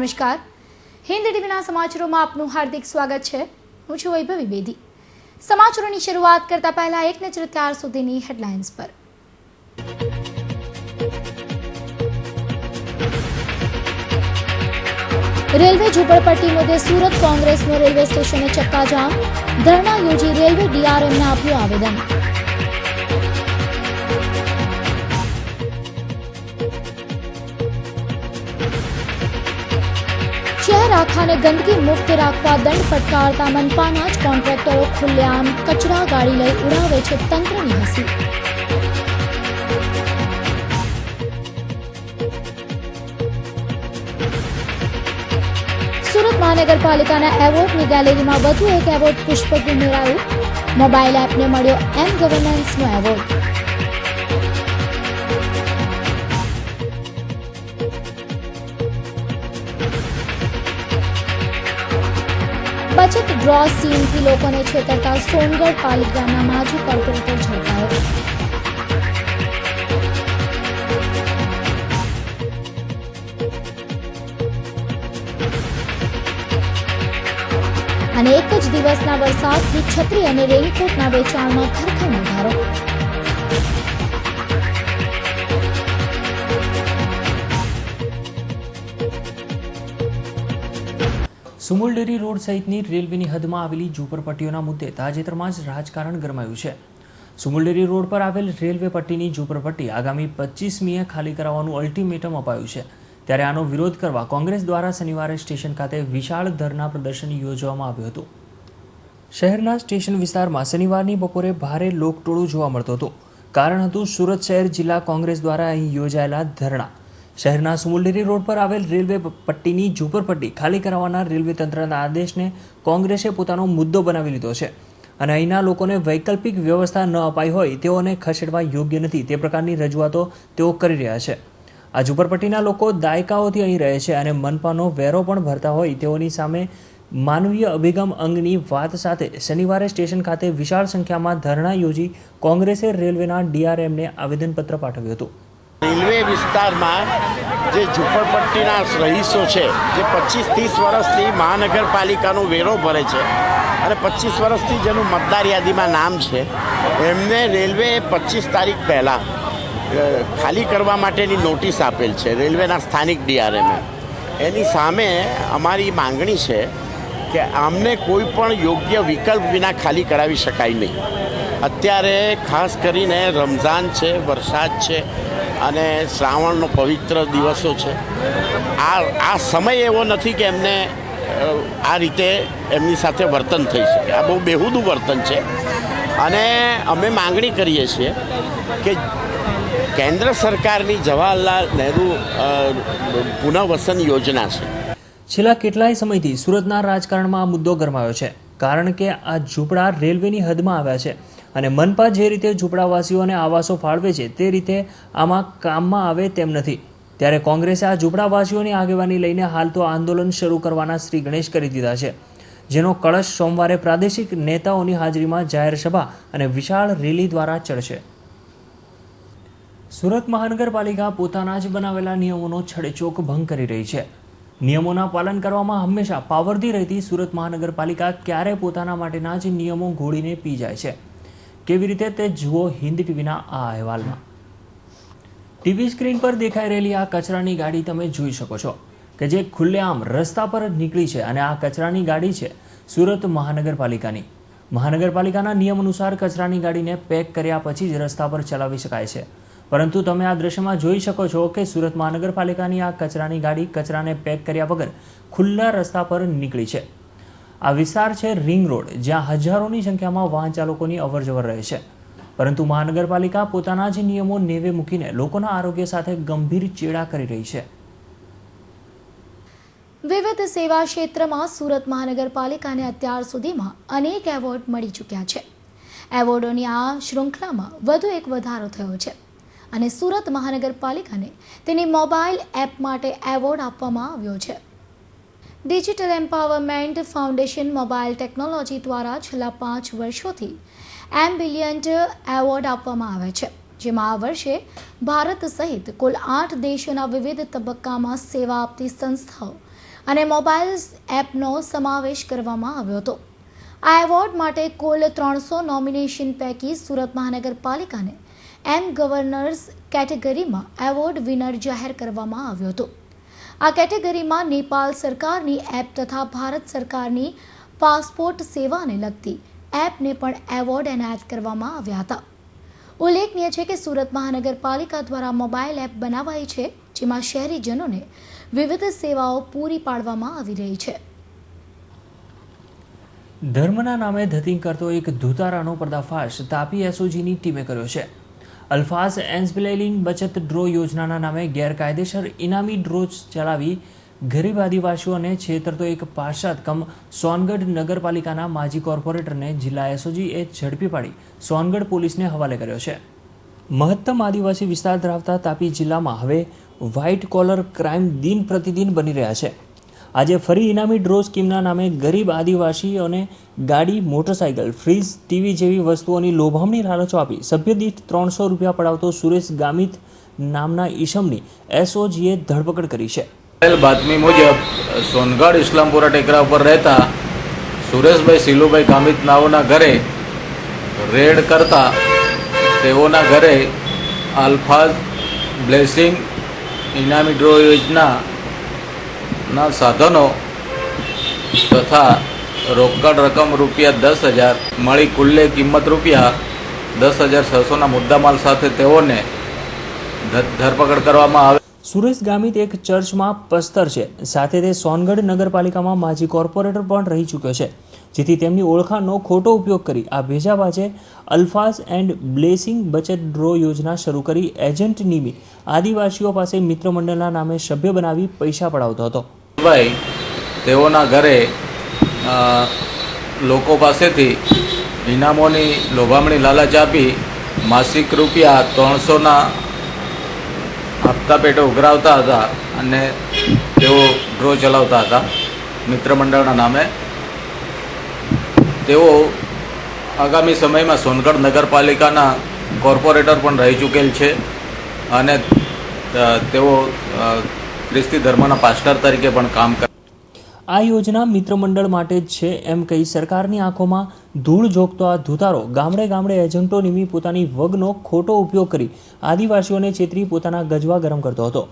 નમસ્કાર, હિન્દ ટીવીના સમાચારોમાં આપનું હાર્દિક સ્વાગત છે। હું છું વૈભવી બેદી। સમાચારોની શરૂઆત કરતા પહેલા એક નજર ત્યાર સુધીની હેડલાઇન્સ પર। રેલવે ઝૂંપડપટ્ટી મુદ્દે સુરત કોંગ્રેસનો રેલવે સ્ટેશને ચક્કાજામ, ધરણા યોજી રેલવે ડીઆરએમને આપ્યું આવેદન। શહેર આખાને ગંદકી મુક્ત રાખવા દંડ ફટકારતા મનપાના જ કોન્ટ્રાક્ટરો ખુલ્લેઆમ કચરા ગાડી લઈ ઉડાવે છે તંત્રની હસી। સુરત મહાનગરપાલિકાના એવોર્ડની ગેલેરીમાં વધુ એક એવોર્ડ પુષ્પક ઉમેરાયું। મોબાઈલ એપને મળ્યો એમ ગવર્નન્સનો એવોર્ડ। બચત ડ્રો સ્કીમથી લોકોને છેતરતા સોનગઢ પાલિકાના માજી કોર્પોરેટર ઝડપાયો। અને એક જ દિવસના વરસાદથી છત્રી અને રેઇનકોટના વેચાણમાં ધરખમ વધારો। સુમુલડેરી રોડ સહિતની રેલવેની હદમાં આવેલી ઝૂંપડપટ્ટીઓના મુદ્દે તાજેતરમાં જ રાજકારણ ગરમાયું છે। સુમુલડેરી રોડ પર આવેલ રેલવે પટ્ટીની ઝૂંપડપટ્ટી આગામી 25મીએ ખાલી કરાવવાનું અલ્ટિમેટમ અપાયું છે। ત્યારે આનો વિરોધ કરવા કોંગ્રેસ દ્વારા શનિવારે સ્ટેશન ખાતે વિશાળ ધરના પ્રદર્શન યોજવામાં આવ્યું હતું। શહેરના સ્ટેશન વિસ્તારમાં શનિવારની બપોરે ભારે લોકટોળું જોવા મળતું હતું। કારણ હતું સુરત શહેર જિલ્લા કોંગ્રેસ દ્વારા અહીં યોજાયેલા ધરણા। શહેરના સુમુલડેરી રોડ પર આવેલ રેલવે પટ્ટીની ઝૂંપડપટ્ટી ખાલી કરાવવાના રેલવે તંત્રના આદેશને કોંગ્રેસે પોતાનો મુદ્દો બનાવી લીધો છે અને અહીંના લોકોને વૈકલ્પિક વ્યવસ્થા ન અપાઈ હોય તેઓને ખસેડવા યોગ્ય નથી તે પ્રકારની રજૂઆતો તેઓ કરી રહ્યા છે। આ ઝૂંપડપટ્ટીના લોકો દાયકાઓથી અહીં રહે છે અને મનપાનો વેરો પણ ભરતા હોય તેઓની સામે માનવીય અભિગમ અંગની વાત સાથે શનિવારે સ્ટેશન ખાતે વિશાળ સંખ્યામાં ધરણા યોજી કોંગ્રેસે રેલવેના ડીઆરએમને આવેદનપત્ર પાઠવ્યું હતું। રેલવે વિસ્તારમાં જે ઝૂંપડપટ્ટીના રહીશો છે જે 25-30 વર્ષથી મહાનગરપાલિકાનો વેરો ભરે છે અને 25 વર્ષથી જેનું મતદાર યાદીમાં નામ છે એમને રેલવે 25 તારીખ પહેલાં ખાલી કરવા માટેની નોટિસ આપેલ છે રેલવેના સ્થાનિક ડીઆરએમે। એની સામે અમારી માંગણી છે કે આમને કોઈ પણ યોગ્ય વિકલ્પ વિના ખાલી કરાવી શકાય નહીં। અત્યારે ખાસ કરીને રમઝાન છે, વરસાદ છે અને શ્રાવણનો પવિત્ર દિવસો છે। આ સમય એવો નથી કે એમને આ રીતે એમની સાથે વર્તન થઈ શકે। આ બહુ બેહુદું વર્તન છે અને અમે માંગણી કરીએ છીએ કે કેન્દ્ર સરકારની જવાહરલાલ નહેરુ પુનઃવસન યોજના છે। છેલ્લા કેટલાય સમયથી સુરતના રાજકારણમાં આ મુદ્દો ગરમાયો છે કારણ કે આ ઝૂંપડા રેલવેની હદમાં આવ્યા છે અને મનપા જે રીતે ઝૂંપડાવાસીઓને આવાસો ફાળવે છે તે રીતે આમાં કામમાં આવે તેમ નથી। ત્યારે કોંગ્રેસે આ ઝૂંપડાવાસીઓની આગેવાની લઈને હાલ તો આંદોલન શરૂ કરવાના શ્રી ગણેશ કરી દીધા છે, જેનો કળશ સોમવારે પ્રાદેશિક નેતાઓની હાજરીમાં જાહેર સભા અને વિશાળ રેલી દ્વારા ચડશે। સુરત મહાનગરપાલિકા પોતાના જ બનાવેલા નિયમોનો છડેચોક ભંગ કરી રહી છે। નિયમોના પાલન કરવામાં હંમેશા પાવરધી રહેતી સુરત મહાનગરપાલિકા ક્યારે પોતાના માટેના જ નિયમો ઘોળીને પી જાય છે, કેવી રીતે તે જુઓ હિન્દ ટીવીના આ અહેવાલમાં। ટીવી સ્ક્રીન પર દેખાઈ રહેલી આ કચરાની ગાડી તમે જોઈ શકો છો કે જે ખુલ્લેઆમ રસ્તા પર નીકળી છે અને આ કચરાની ગાડી છે સુરત મહાનગરપાલિકાની। મહાનગરપાલિકાના નિયમ અનુસાર કચરાની ગાડીને પેક કર્યા પછી જ રસ્તા પર ચલાવી શકાય છે, પરંતુ તમે આ દ્રશ્યમાં જોઈ શકો છો કે સુરત મહાનગરપાલિકાની આ કચરાની ગાડી કચરાને પેક કર્યા વગર ખુલ્લા રસ્તા પર નીકળી છે। આ વિસ્તાર છે રિંગ રોડ, જ્યાં હજારોની સંખ્યામાં વાહન ચાલકોની અવરજવર રહે છે, પરંતુ મહાનગરપાલિકા પોતાના જ નિયમો નેવે મૂકીને લોકોના આરોગ્ય સાથે ગંભીર ચેડા કરી રહી છે। વિવિધ સેવા ક્ષેત્રમાં સુરત મહાનગરપાલિકાને અત્યાર સુધીમાં અનેક એવોર્ડ મળી ચૂક્યા છે। એવોર્ડોની આ શૃંખલામાં વધુ એક વધારો થયો છે અને સુરત મહાનગરપાલિકાને તેની મોબાઈલ એપ માટે એવોર્ડ આપવામાં આવ્યો છે। Digital empowerment foundation mobile technology દ્વારા છેલ્લા 5 વર્ષોથી એમ્બિલિયન્ટ એવોર્ડ આપવામાં આવે છે, જેમાં આ વર્ષે ભારત સહિત કુલ 8 દેશોના વિવિધ તબક્કામાં સેવા આપતી સંસ્થાઓ અને મોબાઈલ એપનો સમાવેશ કરવામાં આવ્યો હતો. આ એવોર્ડ માટે કુલ 300 નોમિનેશન પૈકી સુરત મહાનગરપાલિકાને ગવર્નર્સ કેટેગરીમાં એવોર્ડ વિનર જાહેર કરવામાં આવ્યો હતો. આ કેટેગરીમાં નેપાળ સરકારની એપ તથા ભારત સરકારની પાસપોર્ટ સેવાને લગતી એપને પણ એવોર્ડ એનાયત કરવામાં આવ્યા હતા. ઉલ્લેખનીય છે કે સુરત મહાનગરપાલિકા દ્વારા મોબાઈલ એપ બનાવાઈ છે, જેમાં શહેરીજનોને વિવિધ સેવાઓ પૂરી પાડવામાં આવી રહી છે. ધર્મના નામે ધતિંગ કરતો એક ધુતારાનો પર્દાફાશ તાપી એસઓજીની ટીમે કર્યો છે. અલ્ફાઝ એન્સબિલેલિંગ બચત ડ્રો યોજનાના નામે ગેરકાયદેસર ઇનામી ડ્રો ચલાવી ગરીબ આદિવાસીઓને છેતરતો એક પાર્ષદ કમ સોનગઢ નગરપાલિકાના માજી કોર્પોરેટરને જિલ્લા એસઓજીએ ઝડપી પાડી સોનગઢ પોલીસને હવાલે કર્યો છે. મહત્તમ આદિવાસી વિસ્તાર ધરાવતા તાપી જિલ્લામાં હવે વ્હાઇટ કોલર ક્રાઇમ દિન પ્રતિદિન બની રહ્યા છે. આજે ફરી ઇનામી ડ્રો સ્કીમના નામે ગરીબ આદિવાસીઓને ગાડી, મોટરસાઇકલ, ફ્રીજ, ટીવી જેવી વસ્તુઓની લોભામણી લાલચો આપી સભ્ય દીઠ 300 રૂપિયા પડાવતો સુરેશ ગામિત નામના ઈસમની એસઓજીએ ધરપકડ કરી છે. બાતમી મુજબ સોનગઢ ઇસ્લામપુરા ટેકરા ઉપર રહેતા સુરેશભાઈ સિલુભાઈ ગામિત નાઓના ઘરે રેડ કરતા તેઓના ઘરે અલ્ફાઝ બ્લેસિંગ ઇનામી ડ્રો યોજનાના સાધનો તથા રોકડ રકમ રૂપિયા 10,000 મળી કુલ્લે કિંમત રૂપિયા 10,600ના મુદ્દામાલ સાથે તેઓને ધરપકડ કરવામાં આવે. સુરેશ ગામિત એક ચર્ચમાં પસ્તર છે, સાથે તે સોનગઢ નગરપાલિકામાં માજી કોર્પોરેટર પણ રહી ચૂક્યો છે, જેથી તેમની ઓળખાણનો ખોટો ઉપયોગ કરી આ ભેજાબાજે અલ્ફાઝ એન્ડ બ્લેસિંગ બચત ડ્રો યોજના શરૂ કરી એજન્ટ નિમી આદિવાસીઓ પાસે મિત્ર મંડળના નામે સભ્ય બનાવી પૈસા પડાવતો હતો. ભાઈ તેઓના ઘરે લોકો પાસેથી ઇનામોની લોભામણી લાલચ આપી માસિક રૂપિયા 300ના હપ્તા પેટે ઉઘરાવતા હતા અને તેઓ ડ્રો ચલાવતા હતા મિત્ર મંડળના નામે. તેઓ આગામી સમયમાં સોનગઢ નગરપાલિકાના કોર્પોરેટર પણ રહી ચૂકેલ છે અને તેઓ ખ્રિસ્તી ધર્મના પાસ્ટર તરીકે પણ કામ કરે. આ યોજના મિત્ર મંડળ માટે જ છે એમ કહી સરકારની આંખોમાં ધૂળ ઝોકતો આ ધુતારો ગામડે ગામડે એજન્ટો નિમી પોતાની વગનો ખોટો ઉપયોગ કરી આદિવાસીઓને છેતરી પોતાના ગજવા ગરમ કરતો હતો.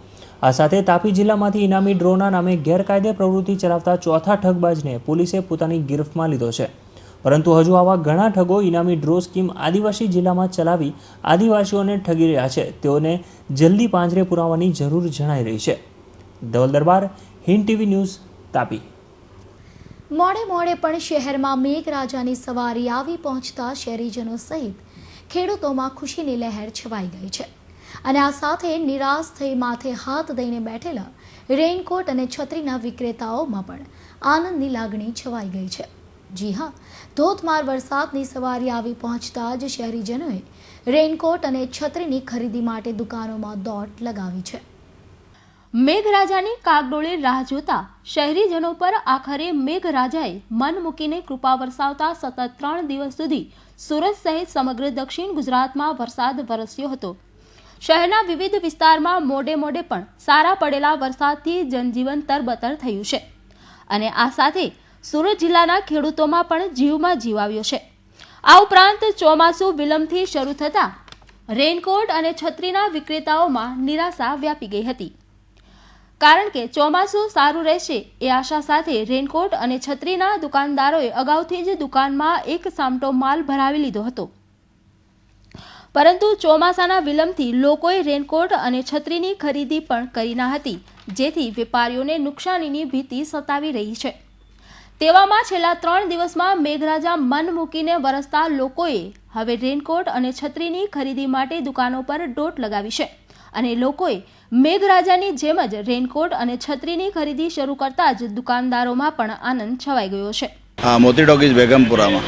આ સાથે તાપી જિલ્લામાંથી ઇનામી ડ્રોના નામે ગેરકાયદે પ્રવૃત્તિ ચલાવતા ચોથા ઠગબાજને પોલીસે પોતાની ગિરફ્તમાં લીધો છે. પરંતુ હજુ આવા ઘણા ઠગો ઇનામી ડ્રો સ્કીમ આદિવાસી જિલ્લામાં ચલાવી આદિવાસીઓને ઠગી રહ્યા છે. તેઓને જલ્દી પાંજરે પુરાવાની જરૂર જણાઈ રહી છે. ધવલ દરબાર, હિન્દ ટીવી ન્યૂઝ, તાપી. મોડે મોડે પણ શહેરમાં મેઘરાજાની સવારી આવી પહોંચતા શહેરીજનો સહિત ખેડૂતોમાં ખુશીની લહેર છવાઈ ગઈ છે અને આ સાથે નિરાશ થઈ માથે હાથ દઈને બેઠેલા રેઇનકોટ અને છત્રીના વિક્રેતાઓમાં પણ આનંદની લાગણી છવાઈ ગઈ છે. જી હા, ધોધમાર વરસાદની સવારી આવી પહોંચતા જ શહેરીજનોએ રેઇનકોટ અને છત્રીની ખરીદી માટે દુકાનોમાં દોડ લગાવી છે. મેઘરાજાની કાગડોળે રાહ જોતા શહેરીજનો પર આખરે મેઘરાજાએ મન મૂકીને કૃપા વરસાવતા સતત 3 દિવસ સુધી સુરત સહિત સમગ્ર દક્ષિણ ગુજરાતમાં વરસાદ વરસ્યો હતો. શહેરના વિવિધ વિસ્તારમાં મોડે મોડે પણ સારા પડેલા વરસાદથી જનજીવન તરબતર થયું છે અને આ સાથે સુરત જિલ્લાના ખેડૂતોમાં પણ જીવમાં જીવ આવ્યો છે. આ ઉપરાંત ચોમાસું વિલંબથી શરૂ થતા રેઇનકોટ અને છત્રીના વિક્રેતાઓમાં નિરાશા વ્યાપી ગઈ હતી, કારણ કે ચોમાસું સારું રહેશે એ આશા સાથે રેઇનકોટ અને છત્રીના દુકાનદારોએ અગાઉથી જ દુકાનમાં એક સામટો માલ ભરાવી લીધો હતો. પરંતુ ચોમાસાના વિલંબથી લોકોએ રેઇનકોટ અને છત્રીની ખરીદી પણ કરી ન હતી, જેથી વેપારીઓને નુકસાનીની ભીતિ સતાવી રહી છે. તેવામાં છેલ્લા 3 દિવસમાં મેઘરાજા મન મૂકીને વરસતા લોકોએ હવે રેઇનકોટ અને છત્રીની ખરીદી માટે દુકાનો પર દોટ લગાવી છે અને લોકોએ મેઘરાજાની જેમ જ રેઇનકોટ અને છત્રીની ખરીદી શરૂ કરતા જ દુકાનદારોમાં પણ આનંદ છવાઈ ગયો છે. હા, મોતી ટોકીઝ બેગમપુરામાં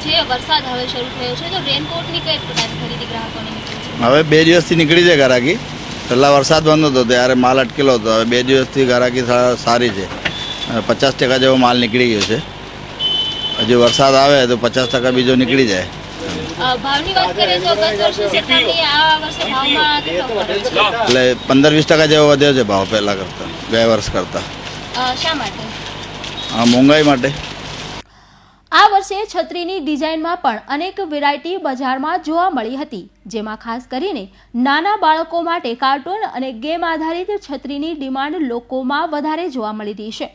જે વરસાદ હવે શરૂ થયો છે તો રેઇનકોટની કઈ પ્રકારની ખરીદી ગ્રાહકોને હવે 2 દિવસથી નીકળી જાય ઘરાકી. પહેલાં વરસાદ બંધ હતો ત્યારે માલ અટકેલો હતો. હવે 2 દિવસથી ઘરાકી સારી છે. 50% જેવો માલ નીકળી ગયો છે. હજી વરસાદ આવે તો 50% બીજો નીકળી જાય. ભાવની વાત કરીએ તો ગત વર્ષની સરખામણીએ આ વર્ષે ભાવમાં કેટલો ફરક છે? એટલે 15-20% જેવો વધ્યો છે ભાવ પહેલાં કરતાં, ગયા વર્ષ કરતાં. શા માટે? મોંઘાઈ માટે. આ વર્ષે છત્રીની ડિઝાઇનમાં પણ અનેક વેરાયટી બજારમાં જોવા મળી હતી, જેમાં ખાસ કરીને નાના બાળકો માટે કાર્ટૂન અને ગેમ આધારિત છત્રીની ડિમાન્ડ લોકોમાં વધારે જોવા મળી રહી છે.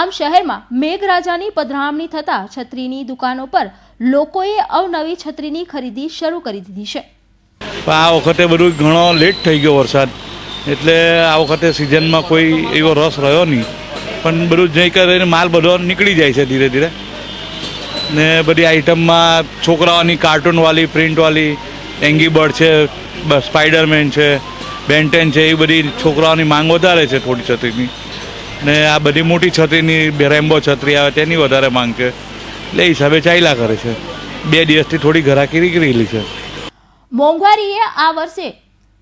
આમ શહેરમાં મેઘરાજાની પધરામણી થતાં છત્રીની દુકાનો પર લોકોએ અવનવી છત્રીની ખરીદી શરૂ કરી દીધી છે. આ વખતે બધું ઘણો લેટ થઈ ગયો વરસાદ, એટલે આ વખતે સિઝનમાં કોઈ એવો રસ રહ્યો નહીં, પણ બધું જઈ કરીને માલ બધો નીકળી જાય છે ધીરે ધીરે. ને બધી આઈટમમાં છોકરાઓની કાર્ટૂનવાળી, પ્રિન્ટવાળી, એંગી બર્ડ છે, સ્પાઈડરમેન છે, બેન્ટેન છે, એ બધી છોકરાઓની માંગ વધારે છે થોડી છત્રીની. ને આ બધી મોટી છત્રીની રેમ્બો છત્રી આવે તેની વધારે માંગ છે, એટલે એ હિસાબે ચાલ્યા કરે છે. 2 દિવસથી થોડી ઘરાકી નીકળેલી છે. મોંઘવારીએ આ વર્ષે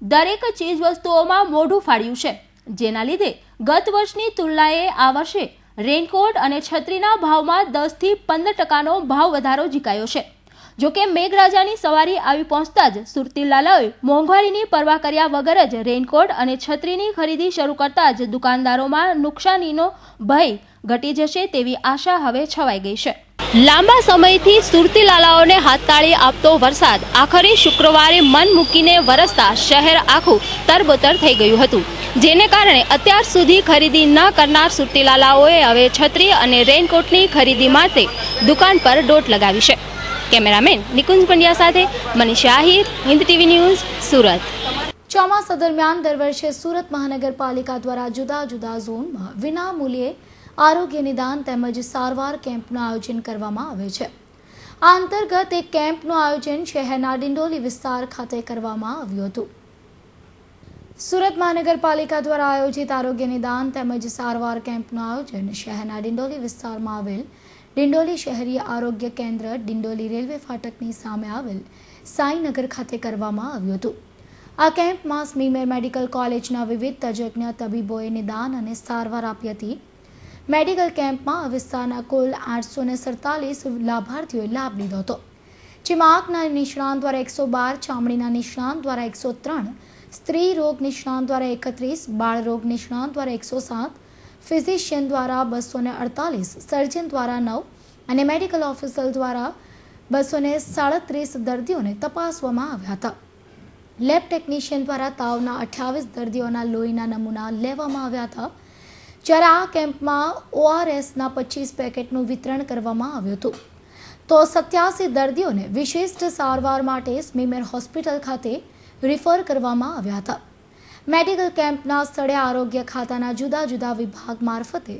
દરેક ચીજ વસ્તુઓમાં મોઢું ફાડ્યું છે, જેના લીધે ગત વર્ષની તુલનાએ આ વર્ષે રેનકોટ અને છત્રીના ભાવમાં 10 થી 15% ભાવ વધારો ઝીકાયો છે. જોકે મેઘરાજાની સવારી આવી પહોંચતા જ સુરતી લાલાઓએ મોંઘવારીની પરવા કર્યા વગર જ રેનકોટ અને છત્રીની ખરીદી શરૂ કરતા જ દુકાનદારોમાં નુકસાનીનો ભય ઘટી જશે તેવી આશા હવે છવાઈ ગઈ છે. લાંબા સમયથી સુરતી લાલાઓને હાથતાળી આપતો વરસાદ આખરે શુક્રવારે મન મૂકીને વરસતા શહેર આખું તરબતર થઈ ગયું હતું, જેને કારણે અત્યાર સુધી ખરીદી ન કરનાર સુરતી લાલાઓએ હવે છત્રી અને રેનકોટની ખરીદી માટે દુકાન પર દોટ લગાવી છે. કેમેરામેન નિકુંજ પંડ્યા સાથે મનીષા આહિર, હિન્દ ટીવી ન્યૂઝ, સુરત. ચોમાસા દરમિયાન દર વર્ષે સુરત મહાનગરપાલિકા દ્વારા જુદા જુદા ઝોનમાં વિના મૂલ્યે આરોગ્ય નિદાન તેમજ સારવાર કેમ્પનું આયોજન કરવામાં આવે છે. આ અંતર્ગત એક કેમ્પનું આયોજન શહેરના ડિંડોલી વિસ્તાર ખાતે કરવામાં આવ્યું હતું. સુરત મહાનગરપાલિકા દ્વારા આયોજિત આરોગ્ય નિદાન તેમજ સારવાર કેમ્પનું આયોજન શહેરના ડિંડોલી વિસ્તારમાં આવેલ ડિંડોલી શહેરી આરોગ્ય કેન્દ્ર, ડિંડોલી રેલવે ફાટકની સામે આવેલ સાંઈનગર ખાતે કરવામાં આવ્યું હતું. આ કેમ્પમાં સ્મીમેર મેડિકલ કોલેજના વિવિધ તજજ્ઞ તબીબોએ નિદાન અને સારવાર આપી હતી. મેડિકલ કેમ્પમાં વિસ્તારના કુલ 847 લાભાર્થીઓએ લાભ લીધો હતો, જેમાં આંખના નિષ્ણાંત દ્વારા 112, ચામડીના નિષ્ણાંત દ્વારા 103, સ્ત્રી રોગ નિષ્ણાંત દ્વારા 31, બાળ રોગ નિષ્ણાંત દ્વારા 107, ફિઝિશિયન દ્વારા 248, સર્જન દ્વારા 9 અને મેડિકલ ઓફિસર દ્વારા 237 દર્દીઓને તપાસવામાં આવ્યા હતા. લેબ ટેકનિશિયન દ્વારા તાવના 28 દર્દીઓના લોહીના નમૂના લેવામાં આવ્યા હતા. જ્યારે આ કેમ્પમાં ORSના 25 પેકેટનું વિતરણ કરવામાં આવ્યું હતું, તો 87 દર્દીઓને વિશિષ્ટ સારવાર માટે સ્મીમેર હોસ્પિટલ ખાતે રિફર કરવામાં આવ્યા હતા. મેડિકલ કેમ્પના સ્થળે આરોગ્ય ખાતાના જુદા જુદા વિભાગ મારફતે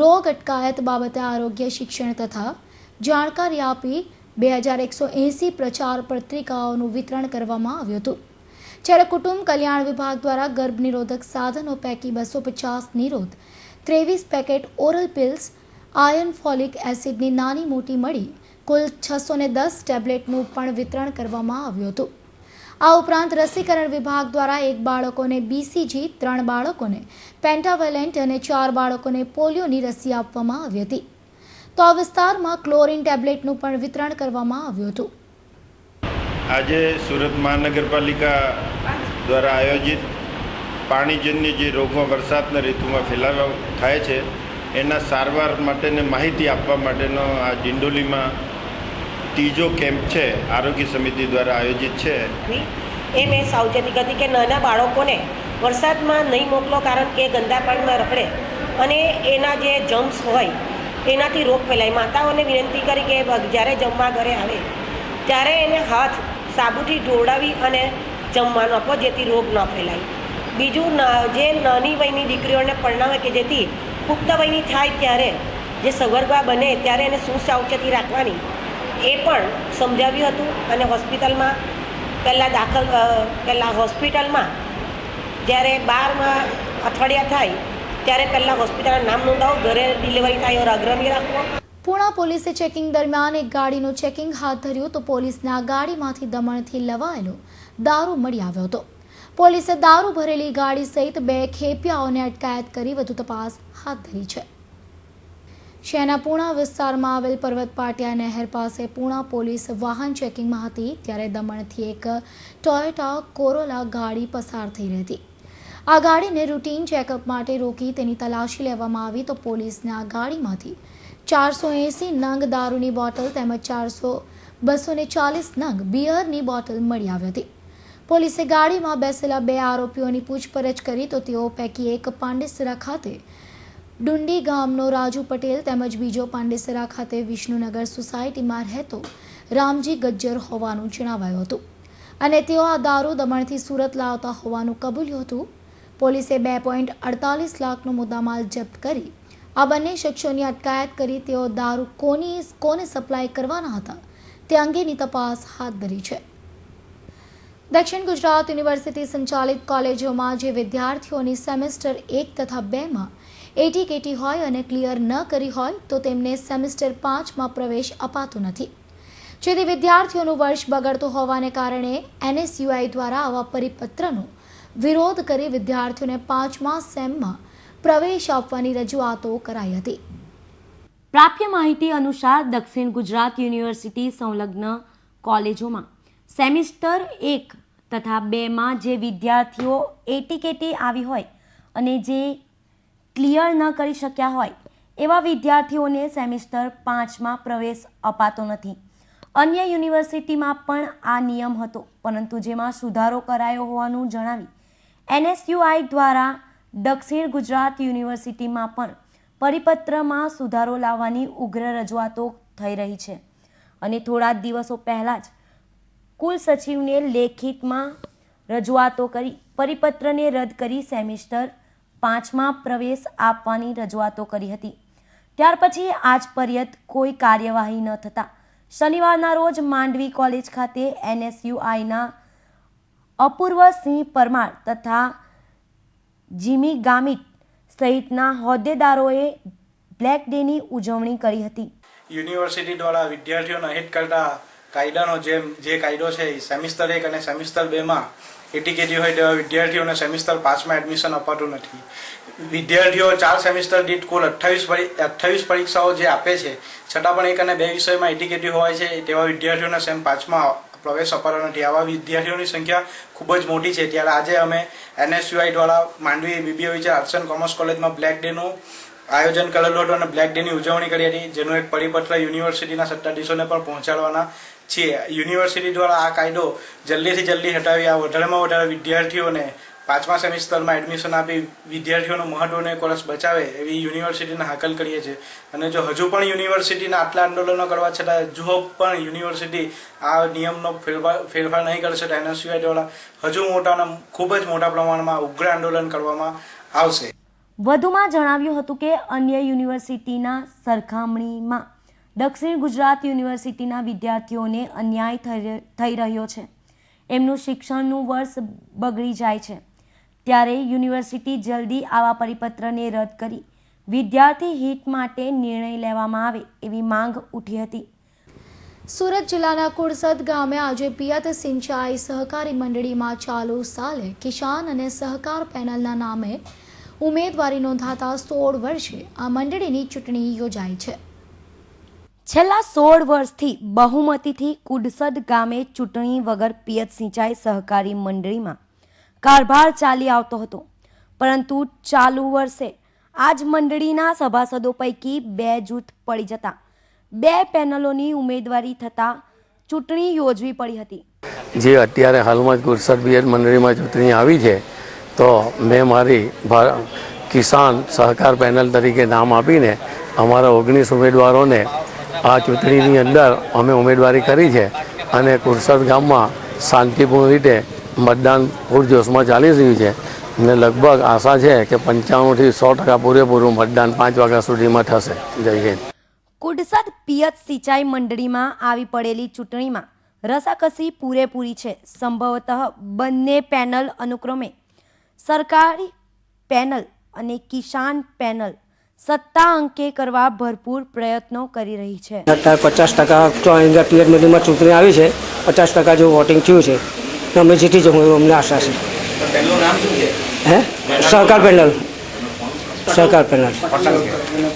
રોગ અટકાયત બાબતે આરોગ્ય શિક્ષણ તથા જાણકારી આપી 2180 પ્રચાર પત્રિકાઓનું વિતરણ કરવામાં આવ્યું હતું. જ્યારે કુટુંબ કલ્યાણ વિભાગ દ્વારા ગર્ભ નિરોધક સાધનો પૈકી 250 નિરોધ, 23 packet oral pills, iron folic એસિડની નાની મોટી મળી કુલ 610 ટેબ્લેટનું પણ વિતરણ કરવામાં આવ્યું હતું. આ ઉપરાંત રસીકરણ વિભાગ દ્વારા 1 બાળકોને BCG, 3 બાળકોને પેન્ટાવેલેન્ટ અને 4 બાળકોને પોલિયોની રસી આપવામાં આવી હતી. તો આ વિસ્તારમાં ક્લોરીન ટેબ્લેટનું પણ વિતરણ કરવામાં આવ્યું હતું. આજે સુરત મહાનગરપાલિકા દ્વારા આયોજિત પાણીજન્ય જે રોગો વરસાદના ઋતુમાં ફેલાવો થાય છે એના સારવાર માટેને માહિતી આપવા માટેનો આ ડિંડોલીમાં ત્રીજો કેમ્પ છે, આરોગ્ય સમિતિ દ્વારા આયોજિત છે. એ મેં સાવચેતી હતી કે નાના બાળકોને વરસાદમાં નહીં મોકલો, કારણ કે ગંદા પાણીમાં રખડે અને એના જે જમ્સ હોય એનાથી રોગ ફેલાય. માતાઓને વિનંતી કરી કે જ્યારે જમવા ઘરે આવે ત્યારે એને હાથ સાબુથી ઢોળાવી અને જમવાનું આપો, જેથી રોગ ન ફેલાય. બીજું, જે નાની વયની દીકરીઓને પરણાવે કે જેથી પુખ્ત વયની થાય ત્યારે જે સગર્ભા બને ત્યારે એને શું સાવચેતી રાખવાની એ પણ સમજાવ્યું હતું. અને હોસ્પિટલમાં પહેલાં હોસ્પિટલમાં જ્યારે 12માં અઠવાડિયા થાય ત્યારે પહેલાં હોસ્પિટલના નામ નોંધાવો, ઘરે ડિલિવરી થાય ઓર અગ્રણી રાખવો. પૂણા પોલીસે ચેકિંગ દરમિયાન એક ગાડીનું ચેકિંગ હાથ ધર્યું તો પોલીસને આ ગાડીમાંથી દમણથી લવાયેલો દારૂ મળી આવ્યો હતો. પોલીસે દારૂ ભરેલી ગાડી સહિત 2 ખેપિયાઓને અટકાયત કરી વધુ તપાસ હાથ ધરી છે. શહેરના પૂણા વિસ્તારમાં આવેલ પર્વત પાટિયા નહેર પાસે પૂણા પોલીસ વાહન ચેકિંગમાં હતી ત્યારે દમણથી એક ટોયોટા કોરોલા ગાડી પસાર થઈ રહી હતી. આ ગાડીને રૂટીન ચેકઅપ માટે રોકી તેની તલાશી લેવામાં આવી તો પોલીસને આ ગાડીમાંથી 480 નંગ દારૂની બોટલ તેમજ 240 નંગ બિયરની બોટલ મળી આવી હતી. પોલીસે ગાડીમાં બેસેલા 2 આરોપીઓની પૂછપરછ કરી તો તેઓ પૈકી એક પાંડેસરા ખાતે ડુંડી ગામનો રાજુ પટેલ તેમજ બીજો પાંડેસરા ખાતે વિષ્ણુનગર સોસાયટીમાં રહેતો રામજી ગજ્જર હોવાનું જણાવાયું હતું અને તેઓ આ દારૂ દમણથી સુરત લાવતા હોવાનું કબૂલ્યું હતું. પોલીસે 2.48 લાખનો મુદ્દામાલ જપ્ત કરી આ બંને શખ્સોની અટકાયત કરી તેઓ દારૂ કોને સપ્લાય કરવાના હતા તે અંગેની તપાસ હાથ ધરી છે. દક્ષિણ ગુજરાત યુનિવર્સિટી સંચાલિત કોલેજોમાં જે વિદ્યાર્થીઓની સેમેસ્ટર 1 તથા 2માં એટીકેટી હોય અને ક્લિયર ન કરી હોય તો તેમને સેમેસ્ટર 5માં પ્રવેશ અપાતો નથી. જેથી વિદ્યાર્થીઓનું વર્ષ બગડતું હોવાને કારણે NSUI દ્વારા આવા પરિપત્રનો વિરોધ કરી વિદ્યાર્થીઓને 5મા સેમમાં પ્રવેશ આપવાની રજૂઆતો કરાઈ હતી. પ્રાપ્ય માહિતી અનુસાર દક્ષિણ ગુજરાત યુનિવર્સિટી સંલગ્ન કોલેજોમાં સેમિસ્ટર 1 તથા 2માં જે વિદ્યાર્થીઓ એટીકેટી આવી હોય અને જે ક્લિયર ન કરી શક્યા હોય એવા વિદ્યાર્થીઓને સેમિસ્ટર 5માં પ્રવેશ અપાતો નથી. અન્ય યુનિવર્સિટીમાં પણ આ નિયમ હતો, પરંતુ જેમાં સુધારો કરાયો હોવાનું જણાવી NSUI દ્વારા દક્ષિણ ગુજરાત યુનિવર્સિટીમાં પણ પરિપત્રમાં સુધારો લાવવાની ઉગ્ર રજૂઆતો થઈ રહી છે અને થોડા દિવસો પહેલાં જ કુલ સચિવને લેખિતમાં રજૂઆતો કરી પરિપત્રને રદ કરી સેમિસ્ટર 5માં પ્રવેશ આપવાની રજૂઆતો કરી હતી. ત્યાર પછી આજ પર્યંત કોઈ કાર્યવાહી ન થતાં શનિવારના રોજ માંડવી કોલેજ ખાતે NSUIના અપૂર્વસિંહ પરમાર તથા જીમી ગામિત સહિતના હોદ્દેદારોએ બ્લેક ડેની ઉજવણી કરી હતી. યુનિવર્સિટી દ્વારા વિદ્યાર્થીઓના હિત કરતા કાયદાનો જે કાયદો છે એ સેમિસ્ટર 1 અને સેમિસ્ટર 2માં એટીકેટી હોય તેવા વિદ્યાર્થીઓને સેમિસ્ટર 5માં એડમિશન અપાતું નથી. વિદ્યાર્થીઓ 4 સેમિસ્ટર દીઠ કુલ 28 પરીક્ષાઓ જે આપે છે, છતાં પણ 1 અને 2 વિષયમાં એટીકેટી હોય છે તેવા વિદ્યાર્થીઓને સેમ 5માં પ્રવેશ અપાતો નથી. આવા વિદ્યાર્થીઓની સંખ્યા ખૂબ જ મોટી છે. ત્યારે આજે અમે NSUI દ્વારા માંડવી BBA વિચાર આર્ટ્સ એન્ડ કોમર્સ કોલેજમાં બ્લેક ડેનું આયોજન કરેલું હતું અને બ્લેક ડેની ઉજવણી કરી હતી, જેનું એક પરિપત્ર યુનિવર્સિટીના સત્તાધીશોને પણ પહોંચાડવાના છીએ. યુનિવર્સિટી દ્વારા આ કાયદો જલ્દીથી જલ્દી હટાવી આ વધારેમાં વધારે વિદ્યાર્થીઓને 5મા સેમિસ્ટરમાં એડમિશન આપી વિદ્યાર્થીઓનું મહત્વનું એક વર્ષ બચાવે એવી યુનિવર્સિટીને હાકલ કરીએ છીએ. અને જો હજુ પણ યુનિવર્સિટીના આટલા આંદોલનો કરવા છતાં હજુ પણ યુનિવર્સિટી આ નિયમનો ફેરફાર નહીં કરશે તો NSUI દ્વારા હજુ ખૂબ જ મોટા પ્રમાણમાં ઉગ્ર આંદોલન કરવામાં આવશે. વધુમાં જણાવ્યું હતું કે અન્ય યુનિવર્સિટીના સરખામણીમાં દક્ષિણ ગુજરાત યુનિવર્સિટીના વિદ્યાર્થીઓને અન્યાય થઈ રહ્યો છે. એમનું શિક્ષણનું વર્ષ બગડી જાય છે. ત્યારે યુનિવર્સિટી જલ્દી આવા પરિપત્રને રદ કરી વિદ્યાર્થી હિત માટે નિર્ણય લેવામાં આવે એવી માંગ ઉઠી હતી. સુરત જિલ્લાના કુડસદ ગામે આજે પિયત સિંચાઈ સહકારી મંડળીમાં ચાલુ સાલે કિસાન અને સહકાર પેનલના નામે ઉમેદવારી નોંધાતા 16 વર્ષે આ મંડળીની ચૂંટણી યોજાઈ છે. છેલ્લા 16 વર્ષથી બહુમતીથી કુડસદ ગામે ચૂંટણી વગર પિયત સિંચાઈ સહકારી મંડળીમાં કારભાર ચાલી આવતો હતો, પરંતુ ચાલુ વર્ષે આ જ મંડળીના સભાસદો પૈકી 2 જૂથ પડી જતા 2 પેનલોની ઉમેદવારી થતાં ચૂંટણી યોજવી પડી હતી. જે અત્યારે હાલમાં જ કુડસદ પિયત મંડળીમાં ચૂંટણી આવી છે તો મેં મારી કિસાન સહકાર પેનલ તરીકે નામ આપીને અમારા 19 ઉમેદવારોને આ ચૂંટણીની અંદર અમે ઉમેદવારી કરી છે અને કુડસદ ગામમાં શાંતિપૂર્ણ રીતે મતદાન પૂરજોશમાં ચાલી રહ્યું છે અને લગભગ આશા છે કે 95થી 100% પૂરેપૂરું મતદાન 5 વાગ્યા સુધીમાં થશે. જય હિન્દ. કુડસદ પિયત સિંચાઈ મંડળીમાં આવી પડેલી ચૂંટણીમાં રસાકસી પૂરેપૂરી છે. સંભવતઃ બંને પેનલ અનુક્રમે સરકારી પેનલ અને કિસાન પેનલ સત્તા અંકે કરવા ભરપૂર પ્રયત્નો કરી રહી છે. અત્યારે 50% પિયત મંડળીમાં ચૂંટણી આવી છે, 50% જેવું વોટિંગ થયું છે. અમે જીતી જવું એવું અમને આશા છે. સહકાર પેનલ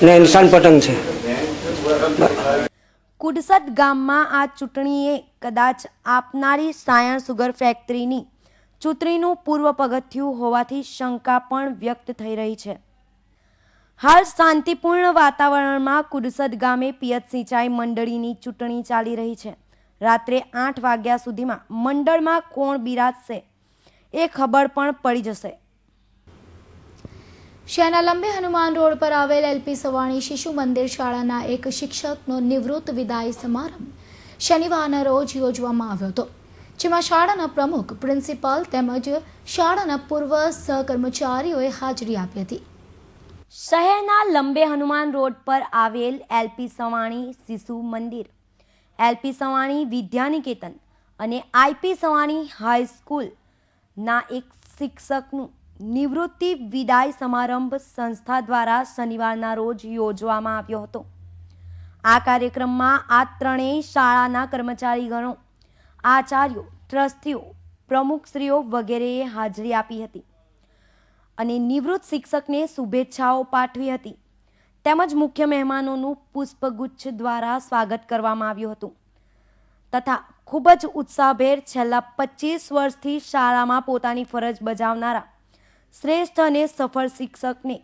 ને નિશાન પતંગ છે. કુડસદ ગામમાં આ ચૂંટણીએ કદાચ આપનારી સાયણ સુગર ફેક્ટરીની ચૂંટણીનું પૂર્વ પગથિયું હોવાથી શંકા પણ વ્યક્ત થઈ રહી છે. હાલ શાંતિપૂર્ણ વાતાવરણમાં કુડસદ ગામે પિયત સિંચાઈ મંડળીની ચૂંટણી ચાલી રહી છે. રાત્રે 8 વાગ્યા સુધીમાં મંડળમાં કોણ બિરાજશે એ ખબર પણ પડી જશે. શહેરના લંબે હનુમાન રોડ પર આવેલ એલપી સવાણી શિશુ મંદિર શાળાના એક શિક્ષકનો નિવૃત્ત વિદાય સમારંભ શનિવારના રોજ યોજવામાં આવ્યો હતો, જેમાં શાળાના પ્રમુખ, પ્રિન્સિપાલ તેમજ શાળાના પૂર્વ સહકર્મચારીઓએ હાજરી આપી હતી. શહેરના લંબે હનુમાન રોડ પર આવેલ એલપી સવાણી શિશુ મંદિર, એલપી સવાણી વિદ્યાનિકેતન અને આઈપી સવાણી હાઈસ્કૂલના એક શિક્ષકનું નિવૃત્તિ વિદાય સમારંભ સંસ્થા દ્વારા શનિવારના રોજ યોજવામાં આવ્યો હતો. આ કાર્યક્રમમાં આ ત્રણેય શાળાના કર્મચારીગણો, આચાર્યો, ટ્રસ્ટીઓ, પ્રમુખશ્રીઓ વગેરેએ હાજરી આપી હતી અને નિવૃત્ત શિક્ષકને શુભેચ્છાઓ પાઠવી હતી. તેમજ મુખ્ય મહેમાનોનું પુષ્પગુચ્છ દ્વારા સ્વાગત કરવામાં આવ્યું હતું તથા ખૂબ જ ઉત્સાહભેર છેલ્લા 25 વર્ષથી શાળામાં પોતાની ફરજ બજાવનારા શ્રેષ્ઠ અને સફળ શિક્ષકને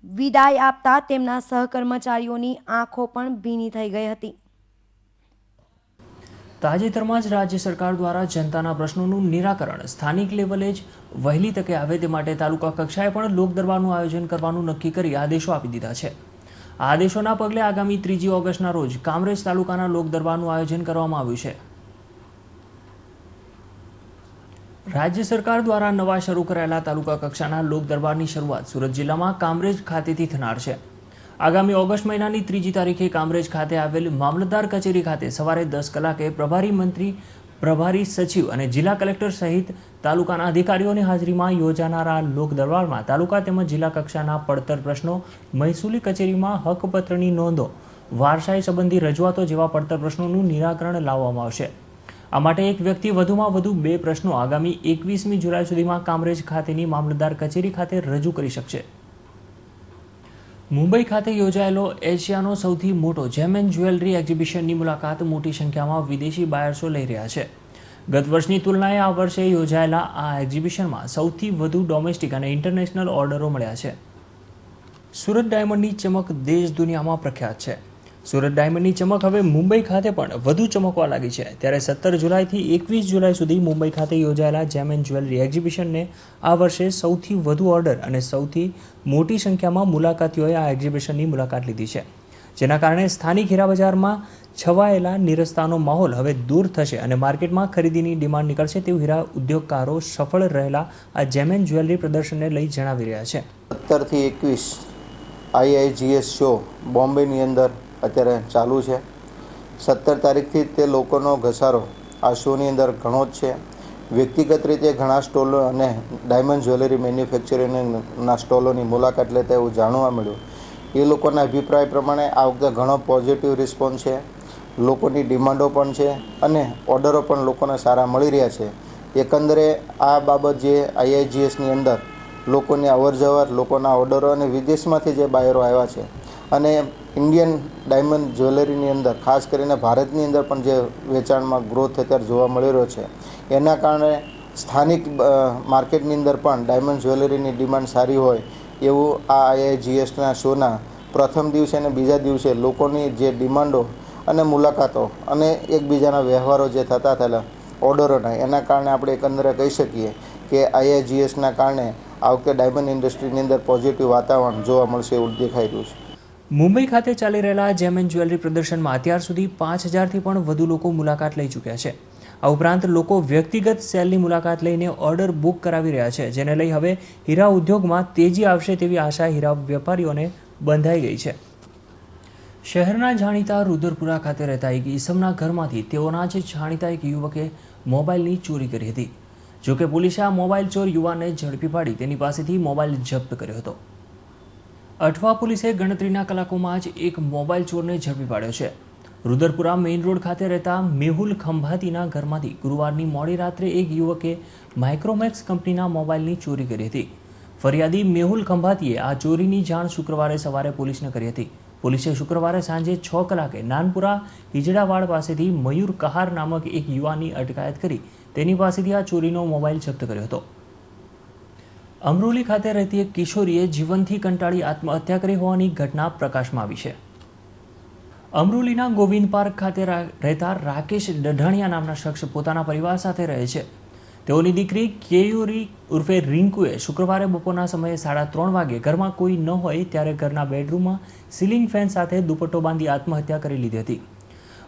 વિદાય આપતા તેમના સહકર્મચારીઓની આંખો પણ ભીની થઈ ગઈ હતી. તાજેતરમાં જ રાજ્ય સરકાર દ્વારા જનતાના પ્રશ્નોનું નિરાકરણ સ્થાનિક લેવલે જ વહેલી તકે આવે તે માટે તાલુકા કક્ષાએ પણ લોક દરબારનું આયોજન કરવાનું નક્કી કરી આદેશો આપી દીધા છે. આ આદેશોના પગલે આગામી 3 ઓગસ્ટના રોજ કામરેજ તાલુકાના લોક દરબારનું આયોજન કરવામાં આવ્યું છે. રાજ્ય સરકાર દ્વારા નવા શરૂ કરાયેલા તાલુકા કક્ષાના લોક દરબારની શરૂઆત સુરત જિલ્લામાં કામરેજ ખાતેથી થનાર છે. આગામી ઓગસ્ટ મહિનાની 3 તારીખે કામરેજ ખાતે આવેલ મામલતદાર કચેરી ખાતે સવારે 10 કલાકે પ્રભારી મંત્રી, પ્રભારી સચિવ અને જિલ્લા કલેક્ટર સહિત તાલુકાના અધિકારીઓની હાજરીમાં યોજાનારા લોક દરબારમાં તાલુકા તેમજ જિલ્લા કક્ષાના પડતર પ્રશ્નો, મહેસૂલી કચેરીમાં હકપત્રની નોંધો, વારસાઈ સંબંધી રજૂઆતો જેવા પડતર પ્રશ્નોનું નિરાકરણ લાવવામાં આવશે. આ માટે એક વ્યક્તિ વધુમાં વધુ 2 પ્રશ્નો આગામી 21મી જુલાઈ સુધીમાં કામરેજ ખાતેની મામલતદાર કચેરી ખાતે રજૂ કરી શકશે. મુંબઈ ખાતે યોજાયેલો એશિયાનો સૌથી મોટો જેમ એન્ડ જ્વેલરી એક્ઝિબિશનની મુલાકાત મોટી સંખ્યામાં વિદેશી બાયર્સો લઈ રહ્યા છે. ગત વર્ષની તુલનાએ આ વર્ષે યોજાયેલા આ એક્ઝિબિશનમાં સૌથી વધુ ડોમેસ્ટિક અને ઇન્ટરનેશનલ ઓર્ડરો મળ્યા છે. સુરત ડાયમંડની ચમક દેશ દુનિયામાં પ્રખ્યાત છે. સુરત ડાયમંડની ચમક હવે મુંબઈ ખાતે પણ વધુ ચમકવા લાગી છે. ત્યારે 17 જુલાઈથી 21 જુલાઈ સુધી મુંબઈ ખાતે યોજાયેલા જેમ એન્ડ જ્વેલરી એક્ઝિબિશનને આ વર્ષે સૌથી વધુ ઓર્ડર અને સૌથી મોટી સંખ્યામાં મુલાકાતીઓએ આ એક્ઝિબિશનની મુલાકાત લીધી છે, જેના કારણે સ્થાનિક હીરા બજારમાં છવાયેલા નિરસ્તાનો માહોલ હવે દૂર થશે અને માર્કેટમાં ખરીદીની ડિમાન્ડ નીકળશે તેવું હીરા ઉદ્યોગકારો સફળ રહેલા આ જેમ એન્ડ જ્વેલરી પ્રદર્શનને લઈ જણાવી રહ્યા છે. 17 થી 21 IIGS શો બોમ્બેની અંદર અત્યારે ચાલુ છે. 17 તારીખથી તે લોકોનો ઘસારો આ શોની અંદર ઘણો જ છે. વ્યક્તિગત રીતે ઘણા સ્ટોલો અને ડાયમંડ જ્વેલરી મેન્યુફેક્ચરિંગના સ્ટોલોની મુલાકાત લેતા એવું જાણવા મળ્યું. એ લોકોના અભિપ્રાય પ્રમાણે આ વખતે ઘણો પોઝિટિવ રિસ્પોન્સ છે, લોકોની ડિમાન્ડો પણ છે અને ઓર્ડરો પણ લોકોને સારા મળી રહ્યા છે. એકંદરે આ બાબત જે IIGSની અંદર લોકોની અવરજવર, લોકોના ઓર્ડરો અને વિદેશમાંથી જે બાયરો આવ્યા છે અને ઇન્ડિયન ડાયમંડ જ્વેલરીની અંદર ખાસ કરીને ભારતની અંદર પણ જે વેચાણમાં ગ્રોથ અત્યારે જોવા મળી રહ્યો છે, એના કારણે સ્થાનિક માર્કેટની અંદર પણ ડાયમંડ જ્વેલરીની ડિમાન્ડ સારી હોય એવું આ IIGSના શોના પ્રથમ દિવસે અને બીજા દિવસે લોકોની જે ડિમાન્ડો અને મુલાકાતો અને એકબીજાના વ્યવહારો જે થતા હતા ઓર્ડરોના, એના કારણે આપણે એકંદરે કહી શકીએ કે IIGSના કારણે આ વખતે ડાયમંડ ઇન્ડસ્ટ્રીની અંદર પોઝિટિવ વાતાવરણ જોવા મળશે એવું દેખાઈ રહ્યું છે. મુંબઈ ખાતે ચાલી રહેલા જેમ એન્ડ જ્વેલરી પ્રદર્શનમાં અત્યાર સુધી 5000થી પણ વધુ લોકો મુલાકાત લઈ ચૂક્યા છે. આ ઉપરાંત લોકો વ્યક્તિગત સેલની મુલાકાત લઈને ઓર્ડર બુક કરાવી રહ્યા છે, જેને લઈ હવે હીરા ઉદ્યોગમાં તેજી આવશે તેવી આશા હીરા વેપારીઓને બંધાઈ ગઈ છે. શહેરના જાણીતા રુદરપુરા ખાતે રહેતા એક ઈસમના ઘરમાંથી તેઓના જ જાણીતા એક યુવકે મોબાઈલની ચોરી કરી હતી. જોકે પોલીસે આ મોબાઈલ ચોર યુવાનને ઝડપી પાડી તેની પાસેથી મોબાઈલ જપ્ત કર્યો હતો. અઠવા પોલીસે ગણતરીના કલાકોમાં જ એક મોબાઈલ ચોરને ઝડપી પાડ્યો છે. રુદરપુરા મેઇન રોડ ખાતે રહેતા મેહુલ ખંભાતીના ઘરમાંથી ગુરુવારની મોડી રાત્રે એક યુવકે માઇક્રોમેક્સ કંપનીના મોબાઈલની ચોરી કરી હતી. ફરિયાદી મેહુલ ખંભાતીએ આ ચોરીની જાણ શુક્રવારે સવારે પોલીસને કરી હતી. પોલીસે શુક્રવારે સાંજે 6 કલાકે નાનપુરા હિજડાવાડ પાસેથી મયુર કહાર નામક એક યુવાનની અટકાયત કરી તેની પાસેથી આ ચોરીનો મોબાઈલ જપ્ત કર્યો હતો. અમરોલી ખાતે રહેતી એક કિશોરીએ જીવનથી કંટાળી આત્મહત્યા કરી હોવાની ઘટના પ્રકાશમાં આવી છે. અમરોલીના ગોવિંદ પાર્ક ખાતે રહેતા રાકેશ ડઢાણિયા નામના શખ્સ પોતાના પરિવાર સાથે રહે છે. તેઓની દીકરી કેયુરી ઉર્ફે રિંકુએ શુક્રવારે બપોરના સમયે 3:30 વાગે ઘરમાં કોઈ ન હોય ત્યારે ઘરના બેડરૂમમાં સીલિંગ ફેન સાથે દુપટ્ટો બાંધી આત્મહત્યા કરી લીધી હતી.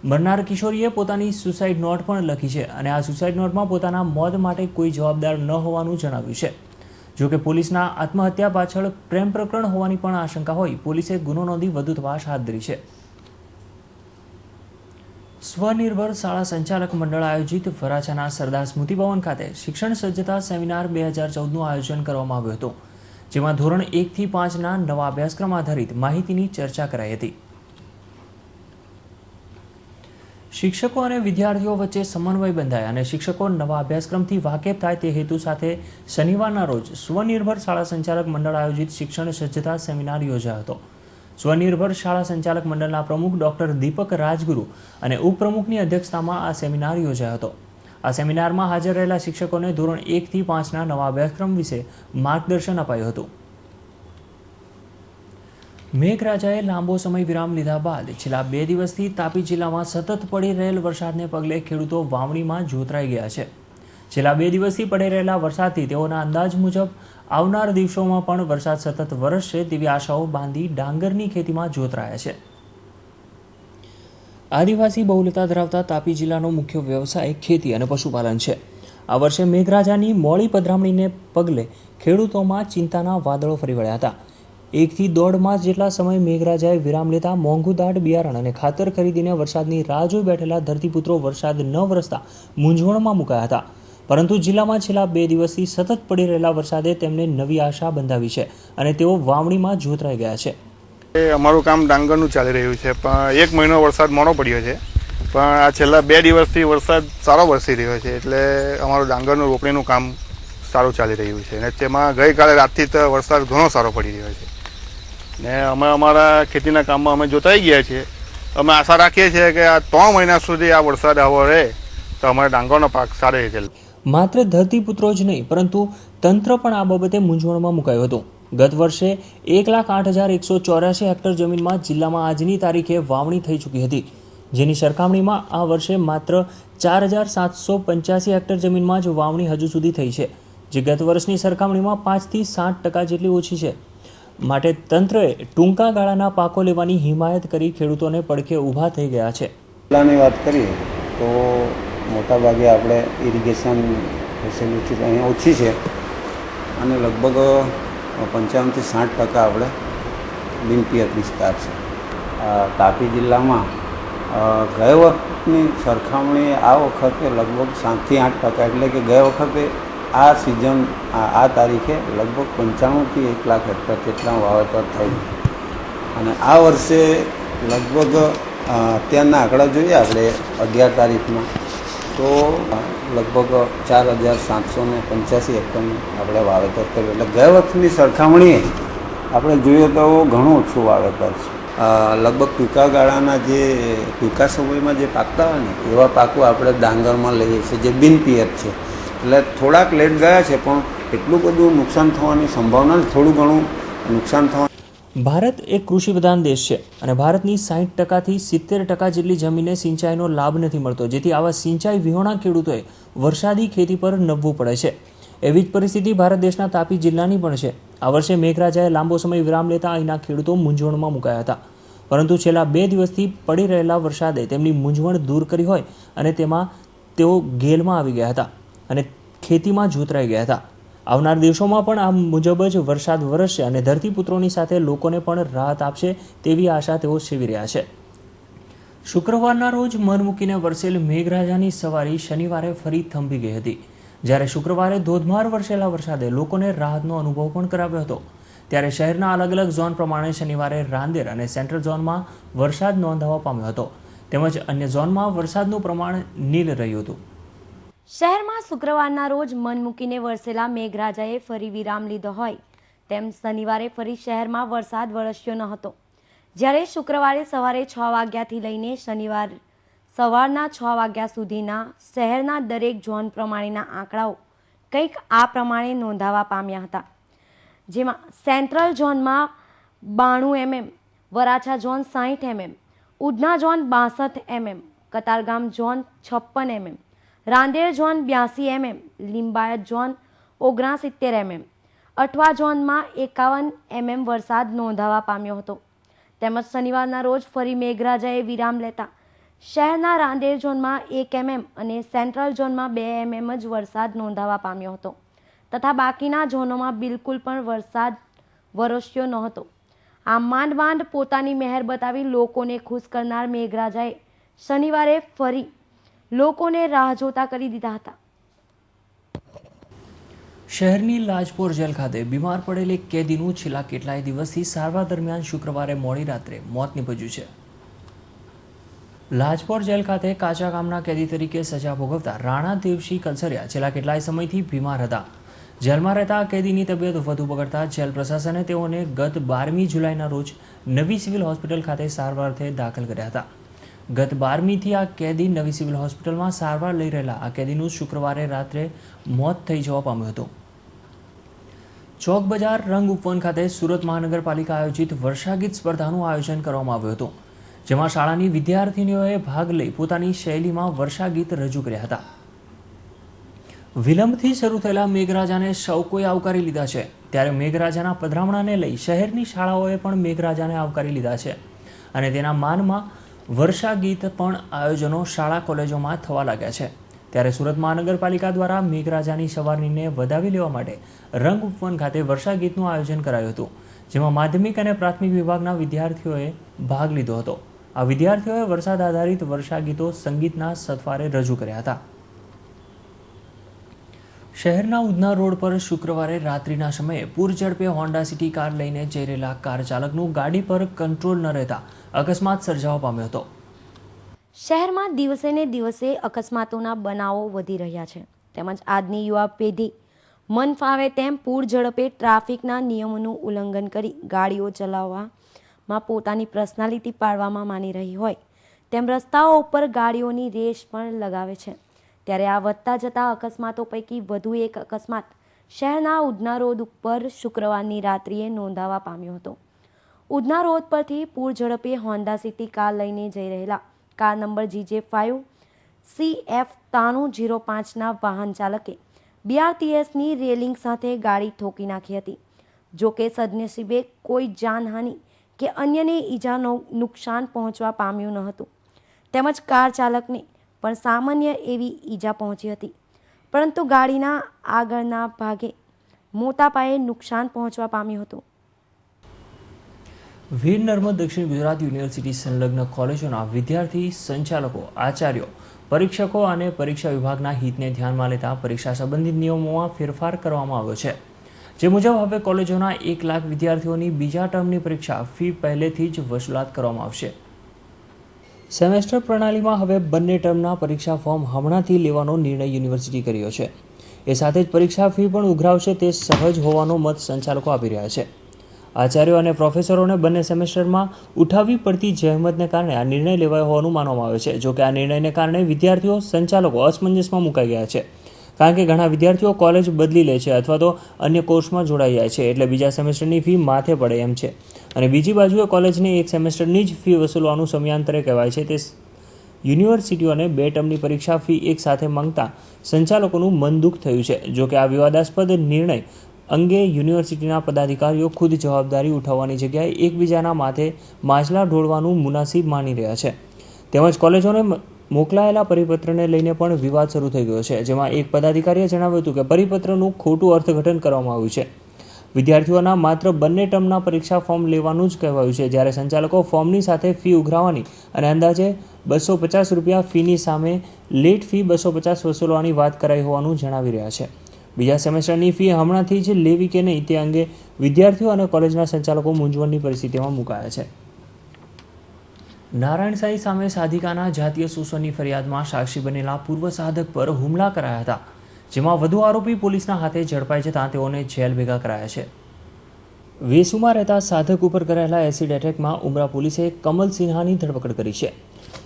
મરનાર કિશોરીએ પોતાની સુસાઇડ નોટ પણ લખી છે અને આ સુસાઇડ નોટમાં પોતાના મોત માટે કોઈ જવાબદાર ન હોવાનું જણાવ્યું છે. જોકે પોલીસના આત્મહત્યા પાછળ પ્રેમ પ્રકરણ હોવાની પણ આશંકા હોય પોલીસે ગુનો નોંધી વધુ તપાસ હાથ ધરી છે. સ્વનિર્ભર શાળા સંચાલક મંડળ આયોજિત વરાછાના સરદાર સ્મૃતિ ભવન ખાતે શિક્ષણ સજ્જતા સેમિનાર 2014નું આયોજન કરવામાં આવ્યું હતું, જેમાં ધોરણ 1 થી 5ના નવા અભ્યાસક્રમ આધારિત માહિતીની ચર્ચા કરાઈ હતી. શિક્ષકો અને વિદ્યાર્થીઓ વચ્ચે સમન્વય બંધાય અને શિક્ષકો નવા અભ્યાસક્રમથી વાકેફ થાય તે હેતુ સાથે શનિવારના રોજ સ્વનિર્ભર શાળા સંચાલક મંડળ આયોજિત શિક્ષણ સજ્જતા સેમિનાર યોજાયો હતો. સ્વનિર્ભર શાળા સંચાલક મંડળના પ્રમુખ ડોક્ટર દીપક રાજગુરુ અને ઉપપ્રમુખની અધ્યક્ષતામાં આ સેમિનાર યોજાયો હતો. આ સેમિનારમાં હાજર રહેલા શિક્ષકોને ધોરણ 1 થી 5ના નવા અભ્યાસક્રમ વિશે માર્ગદર્શન અપાયું હતું. મેઘરાજાએ લાંબો સમય વિરામ લીધા બાદ છેલ્લા 2 દિવસથી તાપી જિલ્લામાં સતત પડી રહેલ વરસાદને પગલે ખેડૂતો વાવણીમાં જોતરાઈ ગયા છે. છેલ્લા 2 દિવસથી પડી રહેલા વરસાદથી તેઓના અંદાજ મુજબ આવનાર દિવસોમાં પણ વરસાદ સતત વરસશે તેવી આશાઓ બાંધી ડાંગરની ખેતીમાં જોતરાયા છે. આદિવાસી બહુલતા ધરાવતા તાપી જિલ્લાનો મુખ્ય વ્યવસાય ખેતી અને પશુપાલન છે. આ વર્ષે મેઘરાજાની મોડી પધરામણીને પગલે ખેડૂતોમાં ચિંતાના વાદળો ફરી વળ્યા હતા. 1 થી 1.5 માસ જેટલા સમય મેઘરાજાએ વિરામ લેતા મોંઘું દાટ બિયારણ અને ખાતર ખરીદીને વરસાદની રાહ જોઈ બેઠેલા ધરતીપુત્રો વરસાદ ન વરસતા મૂંઝવણમાં મુકાયા હતા. પરંતુ જિલ્લામાં છેલ્લા 2 દિવસથી સતત પડી રહેલા વરસાદે તેમને નવી આશા બંધાવી છે અને તેઓ વાવણીમાં જોતરાઈ ગયા છે. અમારું કામ ડાંગરનું ચાલી રહ્યું છે, પણ 1 મહિનો વરસાદ મોડો પડ્યો છે, પણ આ છેલ્લા 2 દિવસથી વરસાદ સારો વરસી રહ્યો છે, એટલે અમારું ડાંગરનું રોપણીનું કામ સારું ચાલી રહ્યું છે. અને તેમાં ગઈકાલે રાતથી તો વરસાદ ઘણો સારો પડી રહ્યો છે ને અમે અમારા ખેતીના કામમાં અમે જોતાઈ ગયા છીએ. અમે આશા રાખીએ છીએ કે આ 3 મહિના સુધી આ વરસાદ આવો રહે તો અમારા ડાંગરનો પાક સારી રીતે. માત્ર ધરતીપુત્રો જ નહીં પરંતુ તંત્ર પણ આ બાબતે મૂંઝવણમાં મુકાયું હતું. ગત વર્ષે 1,08,184 હેક્ટર જમીનમાં જિલ્લામાં આજની તારીખે વાવણી થઈ ચૂકી હતી, જેની સરખામણીમાં આ વર્ષે માત્ર 4,785 હેક્ટર જમીનમાં જ વાવણી હજુ સુધી થઈ છે, જે ગત વર્ષની સરખામણીમાં 5 થી 7% જેટલી ઓછી છે. માટે તંત્રએ ટૂંકા ગાળાના પાકો લેવાની હિમાયત કરી ખેડૂતોને પડખે ઊભા થઈ ગયા છે. જિલ્લાની વાત કરીએ તો મોટાભાગે આપણે ઇરિગેશન ફેસિલિટી અહીંયા ઓછી છે અને લગભગ 55 થી 60% આપણે બિનપિયત વિસ્તાર છે. તાપી જિલ્લામાં ગયા વખતની સરખામણી આ વખતે લગભગ 7 થી 8%, એટલે કે ગયા વખતે આ સિઝન આ તારીખે લગભગ 95 થી 1 લાખ હેક્ટર જેટલા વાવેતર થયું અને આ વર્ષે લગભગ અત્યારના આંકડા જોઈએ આપણે 11 તારીખમાં તો લગભગ 4,785 હેક્ટરનું આપણે વાવેતર કર્યું, એટલે ગયા વર્ષની સરખામણીએ આપણે જોઈએ તો ઘણું ઓછું વાવેતર છે. લગભગ ટૂંકા ગાળાના જે ટૂંકા સમયમાં જે પાકતા હોય ને એવા પાકો આપણે ડાંગરમાં લઈએ છીએ જે બિનપિયત છે, એટલે થોડાક લેટ ગયા છે પણ એટલું બધું નુકસાન થવાની સંભાવના નથી, થોડું ઘણું નુકસાન થવાનું. ભારત એક કૃષિ પ્રધાન દેશ છે અને ભારતની 60% થી 70% જેટલી જમીને સિંચાઈનો લાભ નથી મળતો, જેથી આવા સિંચાઈ વિહોણા ખેડૂતોએ વરસાદી ખેતી પર નભવું પડે છે. એવી જ પરિસ્થિતિ ભારત દેશના તાપી જિલ્લાની પણ છે. આ વર્ષે મેઘરાજાએ લાંબો સમય વિરામ લેતા અહીંના ખેડૂતો મૂંઝવણમાં મુકાયા હતા, પરંતુ છેલ્લા 2 દિવસથી પડી રહેલા વરસાદે તેમની મૂંઝવણ દૂર કરી હોય અને તેમાં તેઓ ગેલમાં આવી ગયા હતા અને ખેતીમાં જોતરાઈ ગયા હતા. આવનાર દિવસોમાં પણ આ મુજબ જ વરસાદ વરસશે અને ધરતીપુત્રોની સાથે લોકોને પણ રાહત આપશે તેવી આશા તેઓ સેવી રહ્યા છે. શુક્રવારના રોજ મન મૂકીને વરસેલ મેઘરાજાની સવારી શનિવારે ફરી થંભી ગઈ હતી. જ્યારે શુક્રવારે ધોધમાર વરસેલા વરસાદે લોકોને રાહતનો અનુભવ પણ કરાવ્યો હતો, ત્યારે શહેરના અલગ અલગ ઝોન પ્રમાણે શનિવારે રાંદેર અને સેન્ટ્રલ ઝોનમાં વરસાદ નોંધાવા પામ્યો હતો, તેમજ અન્ય ઝોનમાં વરસાદનું પ્રમાણ નીલ રહ્યું હતું. શહેરમાં શુક્રવારના રોજ મન મૂકીને વરસેલા મેઘરાજાએ ફરી વિરામ લીધો હોય તેમ શનિવારે ફરી શહેરમાં વરસાદ વરસ્યો ન હતો. જ્યારે શુક્રવારે સવારે 6 વાગ્યાથી લઈને શનિવાર સવારના 6 વાગ્યા સુધીના શહેરના દરેક ઝોન પ્રમાણેના આંકડાઓ કંઈક આ પ્રમાણે નોંધાવા પામ્યા હતા, જેમાં સેન્ટ્રલ ઝોનમાં 92 mm, Varachha zone 60 mm, Udhna zone 62 mm, Katargam zone 56 mm, Rander zone 82 mm, Limbayat zone 69 mm, Athwa ઝોનમાં 51 mm વરસાદ નોંધાવા પામ્યો હતો. તેમજ શનિવારના રોજ ફરી મેઘરાજાએ વિરામ લેતા શહેરના રાંદેર ઝોનમાં 1 mm અને સેન્ટ્રલ ઝોનમાં 2 mm જ વરસાદ નોંધાવા પામ્યો હતો તથા બાકીના ઝોનોમાં બિલકુલ પણ વરસાદ વરસ્યો ન હતો. આમ માંડ માંડ પોતાની મહેર બતાવી લોકોને ખુશ કરનાર મેઘરાજાએ શનિવારે ફરી લોકોને રાહ જોતા કરી દીધા હતા. શહેરની લાજપોર જેલ ખાતે બીમાર પડેલ એક કેદીનું છેલ્લા કેટલાય દિવસથી સારવાર દરમિયાન શુક્રવારે મોડી રાત્રે મોત નીપજ્યું છે. લાજપોર જેલ ખાતે કાચા કામના કેદી તરીકે સજા ભોગવતા રાણા દેવસિંહ કલસરિયા છેલ્લા કેટલાય સમયથી બીમાર હતા. જેલમાં રહેતા કેદીની તબિયત વધુ બગડતા જેલ પ્રશાસને તેઓને ગત 12મી જુલાઈના રોજ નવી સિવિલ હોસ્પિટલ ખાતે સારવારથી દાખલ કર્યા હતા. ગત 12મીથી આ કેદી નવી સિવિલ હોસ્પિટલમાં સારવાર લઈ રહેલા આ કેદીનું શુક્રવારે રાત્રે મોત થઈ જવા પામ્યું હતું. ચોક બજાર રંગ ઉપવન ખાતે સુરત મહાનગરપાલિકા આયોજિત વર્ષાગીત સ્પર્ધાનું આયોજન કરવામાં આવ્યું હતું, જેમાં શાળાની વિદ્યાર્થીનીઓએ ભાગ લઈ પોતાની શૈલીમાં વર્ષાગીત રજૂ કર્યા હતા. વિલંબથી શરૂ થયેલા મેઘરાજાને સૌ કોઈ આવકારી લીધા છે, ત્યારે મેઘરાજાના પધરામણાને લઈ શહેરની શાળાઓએ પણ મેઘરાજાને આવકારી લીધા છે અને તેના માનમાં વર્ષાગીત પણ આયોજનો શાળા કોલેજોમાં થવા લાગ્યા છે. ત્યારે સુરત મહાનગરપાલિકા દ્વારા મેઘરાજાની સવારીને વધાવી લેવા માટે રંગ ઉપવન ખાતે વર્ષાગીતનું આયોજન કરાયું હતું, જેમાં માધ્યમિક અને પ્રાથમિક વિભાગના વિદ્યાર્થીઓએ ભાગ લીધો હતો. આ વિદ્યાર્થીઓએ વરસાદ આધારિત વર્ષાગીતો સંગીતના સથવારે રજૂ કર્યા હતા. શહેરના ઉધના રોડ પર શુક્રવારે રાત્રિના સમયે પૂર ઝડપે હોન્ડા સિટી કાર લઈને જઈ રહેલા કાર ચાલકનું ગાડી પર કંટ્રોલ ન રહેતા અકસ્માત સર્જાવા પામ્યો હતો. શહેરમાં દિવસે ને દિવસે અકસ્માતોના બનાવો વધી રહ્યા છે, તેમજ આજની યુવા પેઢી મન ફાવે તેમ પૂર ઝડપે ટ્રાફિકના નિયમોનું ઉલ્લંઘન કરી ગાડીઓ ચલાવવામાં પોતાની પર્સનાલિટી પાડવામાં માની રહી હોય તેમ રસ્તાઓ ઉપર ગાડીઓની રેસ પણ લગાવે છે. ત્યારે આ વધતા જતા અકસ્માતો પૈકી વધુ એક અકસ્માત શહેરના ઉધના રોડ ઉપર શુક્રવારની રાત્રિએ નોંધાવા પામ્યો હતો. ઉધના રોડ પરથી પૂર ઝડપે હોન્ડા સિટી કાર લઈને જઈ રહેલા કાર નંબર GJ5 CF 9305ના વાહન ચાલકે BRTSની રેલિંગ સાથે ગાડી ઠોકી નાખી હતી. જોકે સદનસીબે કોઈ જાનહાનિ કે અન્યને ઈજાનો નુકસાન પહોંચવા પામ્યું ન હતું, તેમજ કાર ચાલકને પણ સામાન્ય એવી ઈજા પહોંચી હતી, પરંતુ ગાડીના આગળના ભાગે મોટા પાયે નુકસાન પહોંચવા પામ્યું હતું. વીર નર્મદ દક્ષિણ ગુજરાત યુનિવર્સિટી સંલગ્ન કોલેજોના વિદ્યાર્થી, સંચાલકો, આચાર્યો, પરીક્ષકો અને પરીક્ષા વિભાગના હિતને ધ્યાનમાં લેતા પરીક્ષા સંબંધિત નિયમોમાં ફેરફાર કરવામાં આવ્યો છે, જે મુજબ હવે કોલેજોના 1 લાખ વિદ્યાર્થીઓની બીજા ટર્મની પરીક્ષા ફી પહેલેથી જ વસૂલાત કરવામાં આવશે. સેમેસ્ટર પ્રણાલીમાં હવે બંને ટર્મના પરીક્ષા ફોર્મ હમણાંથી લેવાનો નિર્ણય યુનિવર્સિટી કર્યો છે. એ સાથે જ પરીક્ષા ફી પણ ઉઘરાવશે તે સહજ હોવાનો મત સંચાલકો આપી રહ્યા છે. આચાર્યો અને પ્રોફેસરોને બંને સેમેસ્ટરમાં ઉઠાવવી પડતી જહેમતને કારણે આ નિર્ણય લેવાયો હોવાનું માનવામાં આવે છે. જોકે આ નિર્ણયને કારણે વિદ્યાર્થીઓ, સંચાલકો અસમંજસમાં મુકાઈ ગયા છે, કારણ કે ઘણા વિદ્યાર્થીઓ કોલેજ બદલી લે છે અથવા તો અન્ય કોર્સમાં જોડાઈ જાય છે, એટલે બીજા સેમેસ્ટરની ફી માથે પડે એમ છે. અને બીજી બાજુએ કોલેજને 1 સેમેસ્ટરની જ ફી વસૂલવાનું સમયાંતરે કહેવાય છે. તે યુનિવર્સિટીઓને 2 ટર્મની પરીક્ષા ફી એક સાથે માંગતા સંચાલકોનું મન દુઃખ થયું છે. જોકે આ વિવાદાસ્પદ નિર્ણય અંગે યુનિવર્સિટીના પદાધિકારીઓ ખુદ જવાબદારી ઉઠાવવાની જગ્યાએ એકબીજાના માથે માછલા ઢોળવાનું મુનાસિબ માની રહ્યા છે. તેમજ કોલેજોને મોકલાયેલા પરિપત્રને લઈને પણ વિવાદ શરૂ થઈ ગયો છે, જેમાં એક પદાધિકારીએ જણાવ્યું હતું કે પરિપત્રનું ખોટું અર્થઘટન કરવામાં આવ્યું છે. વિદ્યાર્થીઓના માત્ર બંને ટર્મના પરીક્ષા ફોર્મ લેવાનું જ કહેવાયું છે, જ્યારે સંચાલકો ફોર્મની સાથે ફી ઉઘરાવવાની અને અંદાજે ₹250 ફીની સામે લેટ ફી 250 વસૂલવાની વાત કરાઈ હોવાનું જણાવી રહ્યા છે. બીજા સેમેસ્ટરની ફી હમણાંથી જ લેવી કે નહીં તે અંગે વિદ્યાર્થીઓ અને કોલેજના સંચાલકો મૂંઝવણની પરિસ્થિતિમાં મુકાયા છે. નારાયણ સાંઈ સામે સાધિકાના જાતીય શોષણની ફરિયાદમાં સાક્ષી બનેલા પૂર્વ સાધક પર હુમલા કરાયા હતા, જેમાં વધુ આરોપી પોલીસના હાથે ઝડપાઈ જતાં તેઓને જેલ ભેગા કરાયા છે. વેસુમાં રહેતા સાધક ઉપર કરાયેલા એસિડ એટેકમાં ઉમરા પોલીસે કમલ સિન્હાની ધરપકડ કરી છે.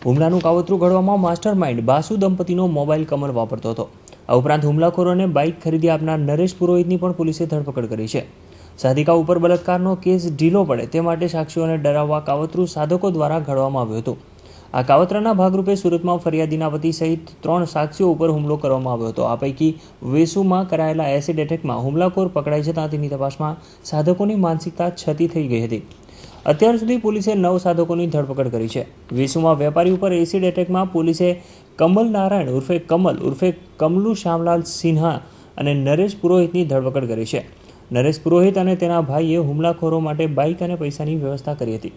હુમલાનું કાવતરું ઘડવામાં માસ્ટર માઇન્ડ બાસુ દંપતીનો મોબાઈલ કમલ વાપરતો હતો. આ ઉપરાંત હુમલાખોરોને બાઇક ખરીદી આપનાર નરેશ પુરોહિતની પણ પોલીસે ધરપકડ કરી છે. સાધિકા ઉપર બળાત્કારનો કેસ ઢીલો પડે તે માટે સાક્ષીઓને ડરાવવા કાવતરું સાધકો દ્વારા ઘડવામાં આવ્યું હતું. આ કાવતરાના ભાગરૂપે સુરતમાં ફરિયાદીના પતિ સહિત 3 સાક્ષીઓ ઉપર હુમલો કરવામાં આવ્યો હતો. આ પૈકી વેસુમાં કરાયેલા એસિડ એટેકમાં હુમલાખોર પકડાઈ જતાં તેની તપાસમાં સાધકોની માનસિકતા છતી થઈ ગઈ હતી. અત્યાર સુધી પોલીસે 9 સાધકોની ધરપકડ કરી છે. વેસુમાં વેપારી ઉપર એસિડ એટેકમાં પોલીસે કમલ નારાયણ ઉર્ફે કમલ ઉર્ફે કમલુ શ્યામલાલ સિન્હા અને નરેશ પુરોહિતની ધરપકડ કરી છે. નરેશ પુરોહિત અને તેના ભાઈએ હુમલાખોરો માટે બાઇક અને પૈસાની વ્યવસ્થા કરી હતી.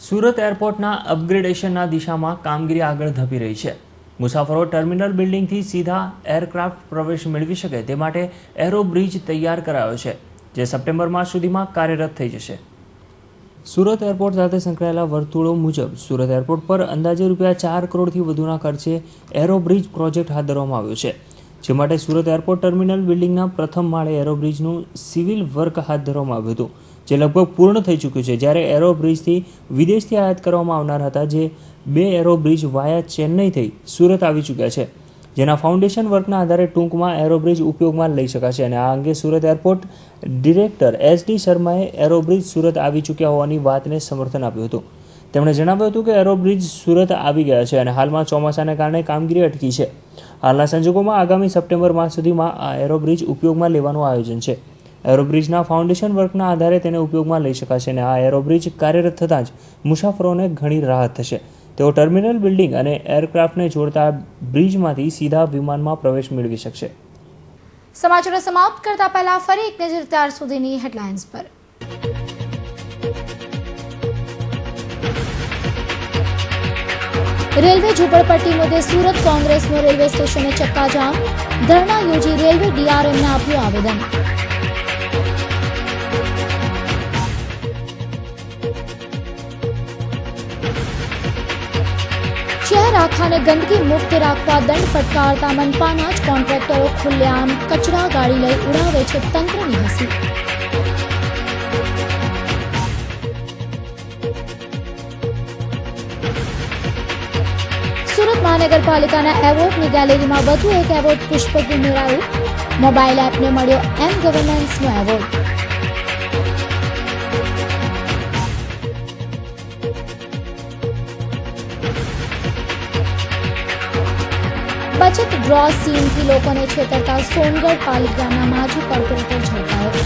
સુરત એરપોર્ટના અપગ્રેડેશનના દિશામાં કામગીરી આગળ ધપી રહી છે. મુસાફરો ટર્મિનલ બિલ્ડિંગથી સીધા એરક્રાફ્ટ પ્રવેશ મેળવી શકે તે માટે એરો બ્રિજ તૈયાર કરાયો છે, જે સપ્ટેમ્બર માસ સુધીમાં કાર્યરત થઈ જશે. સુરત એરપોર્ટ સાથે સંકળાયેલા વર્તુળો મુજબ સુરત એરપોર્ટ પર અંદાજે ₹4 કરોડથી વધુના ખર્ચે એરો બ્રિજ પ્રોજેક્ટ હાથ ધરવામાં આવ્યો છે, જે માટે સુરત એરપોર્ટ ટર્મિનલ બિલ્ડિંગના પ્રથમ માળે એરો બ્રિજનું સિવિલ વર્ક હાથ ધરવામાં આવ્યું હતું, જે લગભગ પૂર્ણ થઈ ચૂક્યું છે. જ્યારે એરો બ્રિજથી વિદેશથી આયાત કરવામાં આવનાર હતા, જે 2 એરો બ્રિજ વાયા ચેન્નઈ થઈ સુરત આવી ચૂક્યા છે, જેના ફાઉન્ડેશન વર્કના આધારે ટૂંકમાં એરો બ્રિજ ઉપયોગમાં લઈ શકાશે. અને આ અંગે સુરત એરપોર્ટ ડિરેક્ટર SD શર્માએ એરો બ્રિજ સુરત આવી ચૂક્યા હોવાની વાતને સમર્થન આપ્યું હતું. તેમણે જણાવ્યું હતું કે એરો બ્રિજ સુરત આવી ગયા છે અને હાલમાં ચોમાસાને કારણે કામગીરી અટકી છે. હાલના સંજોગોમાં આગામી સપ્ટેમ્બર માસ સુધીમાં આ એરો બ્રિજ ઉપયોગમાં લેવાનું આયોજન છે. એરો બ્રિજના ફાઉન્ડેશન વર્કના આધારે તેને ઉપયોગમાં લઈ શકાશે અને આ એરો બ્રિજ કાર્યરત થતાં જ મુસાફરોને ઘણી રાહત થશે. તેઓ ટર્મિનલ બિલ્ડિંગ અને એરક્રાફ્ટને જોડતા બ્રિજમાંથી સીધા વિમાનમાં પ્રવેશ મેળવી શકશે. સમાચારો સમાપ્ત કરતા પહેલા ફરી એક નજર ત્યાર સુધીની હેડલાઇન્સ પર. રેલવે ઝૂંપડપટ્ટી મુદ્દે સુરત કોંગ્રેસનો રેલવે સ્ટેશને ચક્કાજામ, ધરણા યોજી રેલવે DRMને આપ્યું આવેદન. શહેર આખાને ગંદકી મુક્ત રાખવા દંડ ફટકારતા મનપાના જ કોન્ટ્રાક્ટરો ખુલ્લેઆમ કચરા ગાડી લઈ ઉડાવે છે તંત્રની હસી. સુરત મહાનગરપાલિકાના એવોર્ડની ગેલેરીમાં વધુ એક એવોર્ડ પુષ્પક ઉમેરાયું. મોબાઈલ એપને મળ્યો M-Governance એવોર્ડ. બચત ડ્રો સ્કીમથી લોકોને છેતરતા સોનગઢ પાલિકાના માજી કોર્પોરેટર ઝડપાયો.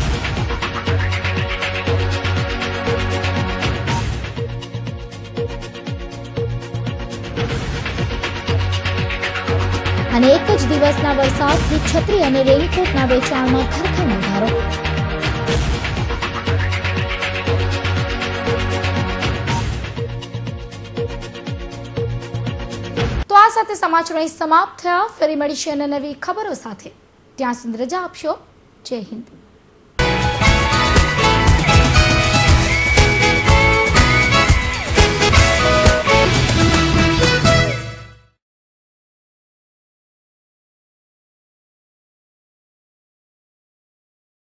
અને એક જ દિવસના વરસાદથી છત્રી અને રેઇનકોટના વેચાણમાં ખરેખર વધારો. તો આ સાથે સમાચારો અહીં સમાપ્ત થયા. ફરી મળીશું અને નવી ખબરો સાથે. ત્યાં સુધી રજા આપશો. જય હિન્દ.